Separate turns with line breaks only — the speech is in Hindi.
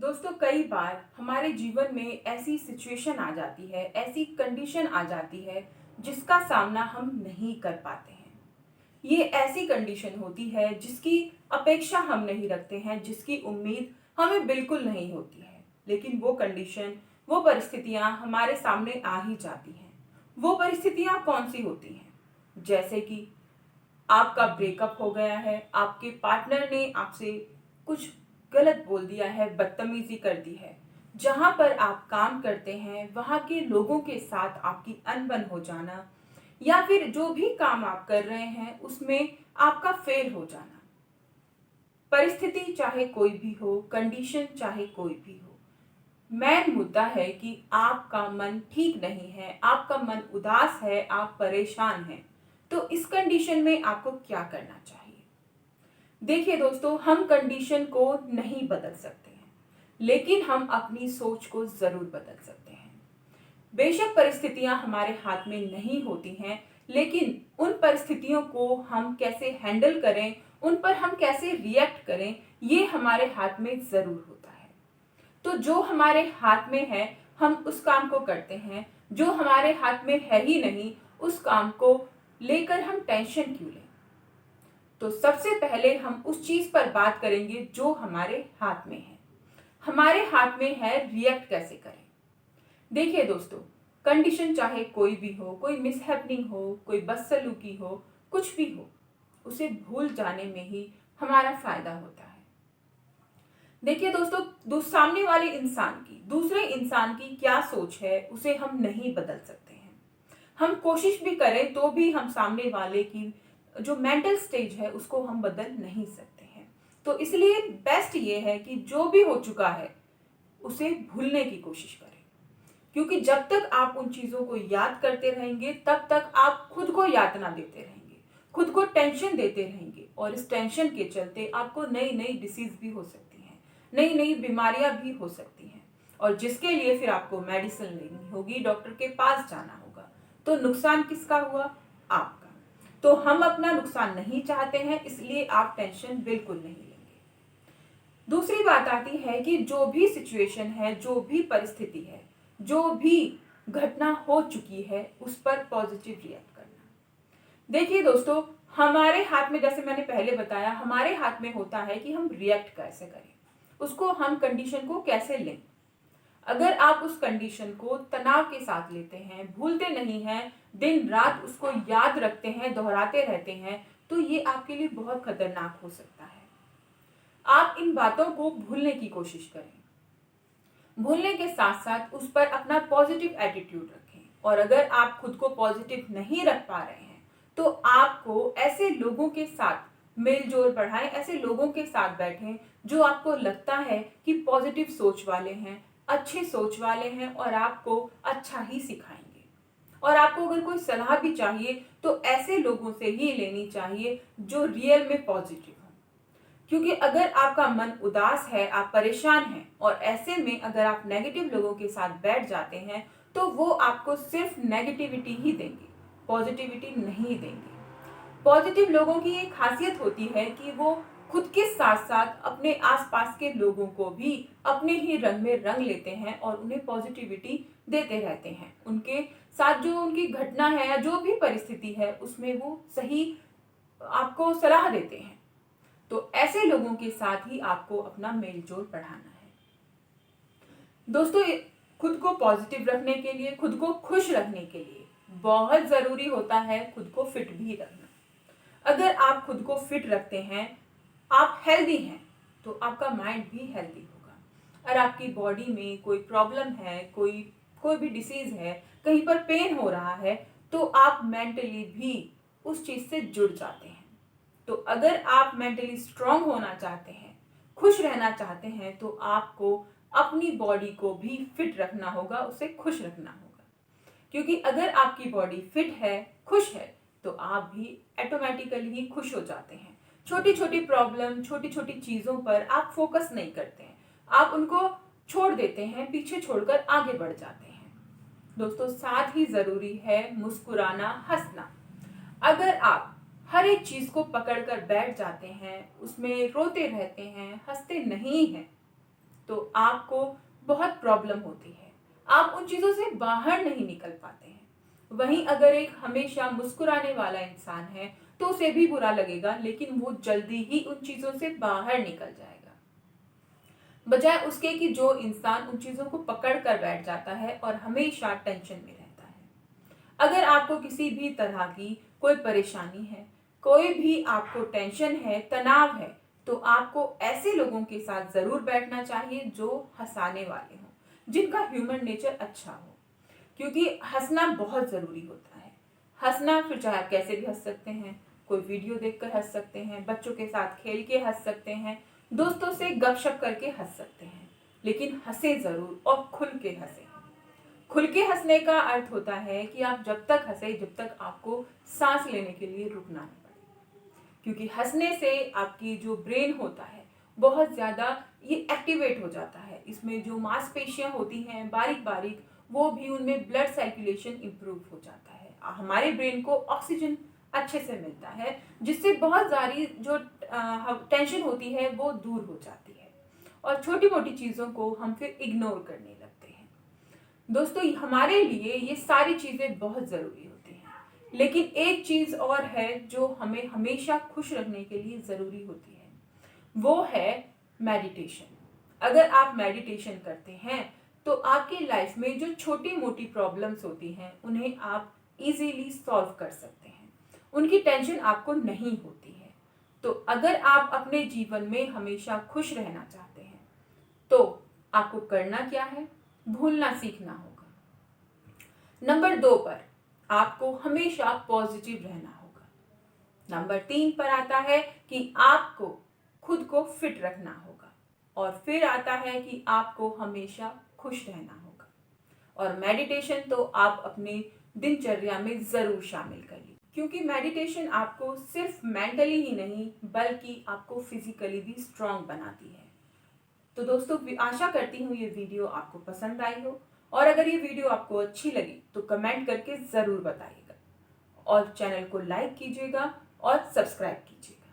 दोस्तों, कई बार हमारे जीवन में ऐसी सिचुएशन आ जाती है, ऐसी कंडीशन आ जाती है जिसका सामना हम नहीं कर पाते हैं। ये ऐसी कंडीशन होती है जिसकी अपेक्षा हम नहीं रखते हैं, जिसकी उम्मीद हमें बिल्कुल नहीं होती है। लेकिन वो कंडीशन, वो परिस्थितियां हमारे सामने आ ही जाती हैं। वो परिस्थितियां कौन सी होती हैं? जैसे कि आपका ब्रेकअप हो गया है, आपके पार्टनर ने आपसे कुछ गलत बोल दिया है, बदतमीजी कर दी है। जहां पर आप काम करते हैं वहां के लोगों के साथ आपकी अनबन हो जाना, या फिर जो भी काम आप कर रहे हैं उसमें आपका फेल हो जाना। परिस्थिति चाहे कोई भी हो, कंडीशन चाहे कोई भी हो, मेन मुद्दा है कि आपका मन ठीक नहीं है, आपका मन उदास है, आप परेशान हैं। तो इस कंडीशन में आपको क्या करना चाहिए? देखिए दोस्तों, हम कंडीशन को नहीं बदल सकते हैं, लेकिन हम अपनी सोच को जरूर बदल सकते हैं। बेशक परिस्थितियां हमारे हाथ में नहीं होती हैं, लेकिन उन परिस्थितियों को हम कैसे हैंडल करें, उन पर हम कैसे रिएक्ट करें, ये हमारे हाथ में जरूर होता है। तो जो हमारे हाथ में है हम उस काम को करते हैं, जो हमारे हाथ में है ही नहीं उस काम को लेकर हम टेंशन क्यों लें? तो सबसे पहले हम उस चीज पर बात करेंगे जो हमारे हाथ में है। हमारे हाथ में है रिएक्ट कैसे करें। देखिए दोस्तों, कंडीशन चाहे कोई भी हो, कोई मिसहैपनिंग हो, कोई बदसलूकी हो, कुछ भी हो, उसे भूल जाने में ही हमारा फायदा होता है। देखिए दोस्तों, सामने वाले इंसान की, दूसरे इंसान की क्या सोच है उसे हम नहीं बदल सकते हैं। हम कोशिश भी करें तो भी हम सामने वाले की जो मेंटल स्टेज है उसको हम बदल नहीं सकते हैं। तो इसलिए बेस्ट ये है कि जो भी हो चुका है उसे भूलने की कोशिश करें, क्योंकि जब तक आप उन चीजों को याद करते रहेंगे तब तक आप खुद को यातना देते रहेंगे, खुद को टेंशन देते रहेंगे, और इस टेंशन के चलते आपको नई नई डिसीज भी हो सकती हैं, नई नई बीमारियां भी हो सकती हैं, और जिसके लिए फिर आपको मेडिसिन लेनी होगी, डॉक्टर के पास जाना होगा। तो नुकसान किसका हुआ? आपका। तो हम अपना नुकसान नहीं चाहते हैं, इसलिए आप टेंशन बिल्कुल नहीं लेंगे। दूसरी बात आती है कि जो भी सिचुएशन है, जो भी परिस्थिति है, जो भी घटना हो चुकी है, उस पर पॉजिटिव रिएक्ट करना। देखिए दोस्तों, हमारे हाथ में, जैसे मैंने पहले बताया, हमारे हाथ में होता है कि हम रिएक्ट कैसे करें, उसको हम कंडीशन को कैसे लें। अगर आप उस कंडीशन को तनाव के साथ लेते हैं, भूलते नहीं हैं, दिन रात उसको याद रखते हैं, दोहराते रहते हैं, तो ये आपके लिए बहुत खतरनाक हो सकता है। आप इन बातों को भूलने की कोशिश करें। भूलने के साथ साथ उस पर अपना पॉजिटिव एटीट्यूड रखें, और अगर आप खुद को पॉजिटिव नहीं रख पा रहे हैं तो आपको ऐसे लोगों के साथ मेल जोल बढ़ाएं, ऐसे लोगों के साथ बैठें जो आपको लगता है कि पॉजिटिव सोच वाले हैं, अच्छे सोच वाले हैं, और आपको अच्छा ही सिखाएंगे। और आपको अगर कोई सलाह भी चाहिए तो ऐसे लोगों से ही लेनी चाहिए जो रियल में पॉजिटिव हो। क्योंकि अगर आपका मन उदास है, आप परेशान हैं, और ऐसे में अगर आप नेगेटिव लोगों के साथ बैठ जाते हैं तो वो आपको सिर्फ नेगेटिविटी ही देंगे, पॉजिटिविटी नहीं देंगे। पॉजिटिव लोगों की एक खासियत होती है कि वो खुद के साथ साथ अपने आसपास के लोगों को भी अपने ही रंग में रंग लेते हैं और उन्हें पॉजिटिविटी देते रहते हैं। उनके साथ जो उनकी घटना है या जो भी परिस्थिति है उसमें वो सही आपको सलाह देते हैं। तो ऐसे लोगों के साथ ही आपको अपना मेलजोल बढ़ाना है। दोस्तों, खुद को पॉजिटिव रखने के लिए, खुद को खुश रखने के लिए बहुत जरूरी होता है खुद को फिट भी रखना। अगर आप खुद को फिट रखते हैं, आप हेल्दी हैं, तो आपका माइंड भी हेल्दी होगा। अगर आपकी बॉडी में कोई प्रॉब्लम है, कोई कोई भी डिसीज है, कहीं पर पेन हो रहा है, तो आप मेंटली भी उस चीज से जुड़ जाते हैं। तो अगर आप मेंटली स्ट्रांग होना चाहते हैं, खुश रहना चाहते हैं, तो आपको अपनी बॉडी को भी फिट रखना होगा, उसे खुश रखना होगा। क्योंकि अगर आपकी बॉडी फिट है, खुश है, तो आप भी ऑटोमेटिकली ही खुश हो जाते हैं। छोटी छोटी प्रॉब्लम, छोटी छोटी चीजों पर आप फोकस नहीं करते हैं, आप उनको छोड़ देते हैं, पीछे छोड़कर आगे बढ़ जाते हैं। दोस्तों, साथ ही जरूरी है मुस्कुराना, हंसना। अगर आप हर एक चीज को पकड़कर बैठ जाते हैं, उसमें रोते रहते हैं, हंसते नहीं हैं, तो आपको बहुत प्रॉब्लम होती है, आप उन चीज़ों से बाहर नहीं निकल पाते हैं। वहीं अगर एक हमेशा मुस्कुराने वाला इंसान है तो उसे भी बुरा लगेगा, लेकिन वो जल्दी ही उन चीज़ों से बाहर निकल जाएगा, बजाय उसके कि जो इंसान उन चीज़ों को पकड़ कर बैठ जाता है और हमेशा टेंशन में रहता है। अगर आपको किसी भी तरह की कोई परेशानी है, कोई भी आपको टेंशन है, तनाव है, तो आपको ऐसे लोगों के साथ ज़रूर बैठना चाहिए जो हंसाने वाले हों, जिनका ह्यूमन नेचर अच्छा हो, क्योंकि हंसना बहुत ज़रूरी होता है। हंसना फिर चाहे आप कैसे भी हंस सकते हैं, कोई वीडियो देखकर हंस सकते हैं, बच्चों के साथ खेल के हंस सकते हैं, दोस्तों से गपशप करके हंस सकते हैं, लेकिन हंसे ज़रूर और खुल के हंसे। खुल के हंसने का अर्थ होता है कि आप जब तक हंसे जब तक आपको सांस लेने के लिए रुकना न पड़े, क्योंकि हंसने से आपकी जो ब्रेन होता है बहुत ज़्यादा ये एक्टिवेट हो जाता है। इसमें जो मांसपेशियां होती हैं बारीक बारीक, वो भी उनमें ब्लड सर्कुलेशन इम्प्रूव हो जाता है, हमारे ब्रेन को ऑक्सीजन अच्छे से मिलता है, जिससे बहुत सारी जो टेंशन होती है वो दूर हो जाती है और छोटी मोटी चीज़ों को हम फिर इग्नोर करने लगते हैं। दोस्तों, हमारे लिए ये सारी चीज़ें बहुत ज़रूरी होती हैं, लेकिन एक चीज़ और है जो हमें हमेशा खुश रखने के लिए ज़रूरी होती है, वो है मेडिटेशन। अगर आप मेडिटेशन करते हैं तो आपकी लाइफ में जो छोटी मोटी प्रॉब्लम्स होती हैं उन्हें आप इजीली सॉल्व कर सकते हैं, उनकी टेंशन आपको नहीं होती है। तो अगर आप अपने जीवन में हमेशा खुश रहना चाहते हैं तो आपको करना क्या है? भूलना सीखना होगा। नंबर 2 पर आपको हमेशा पॉजिटिव रहना होगा। नंबर 3 पर आता है कि आपको खुद को फिट रखना होगा, और फिर आता है कि आपको हमेशा खुश रहना होगा। और मेडिटेशन तो आप अपनी दिनचर्या में ज़रूर शामिल करिए, क्योंकि मेडिटेशन आपको सिर्फ मेंटली ही नहीं बल्कि आपको फिजिकली भी स्ट्रांग बनाती है। तो दोस्तों, आशा करती हूँ ये वीडियो आपको पसंद आई हो, और अगर ये वीडियो आपको अच्छी लगी तो कमेंट करके ज़रूर बताइएगा और चैनल को लाइक कीजिएगा और सब्सक्राइब कीजिएगा।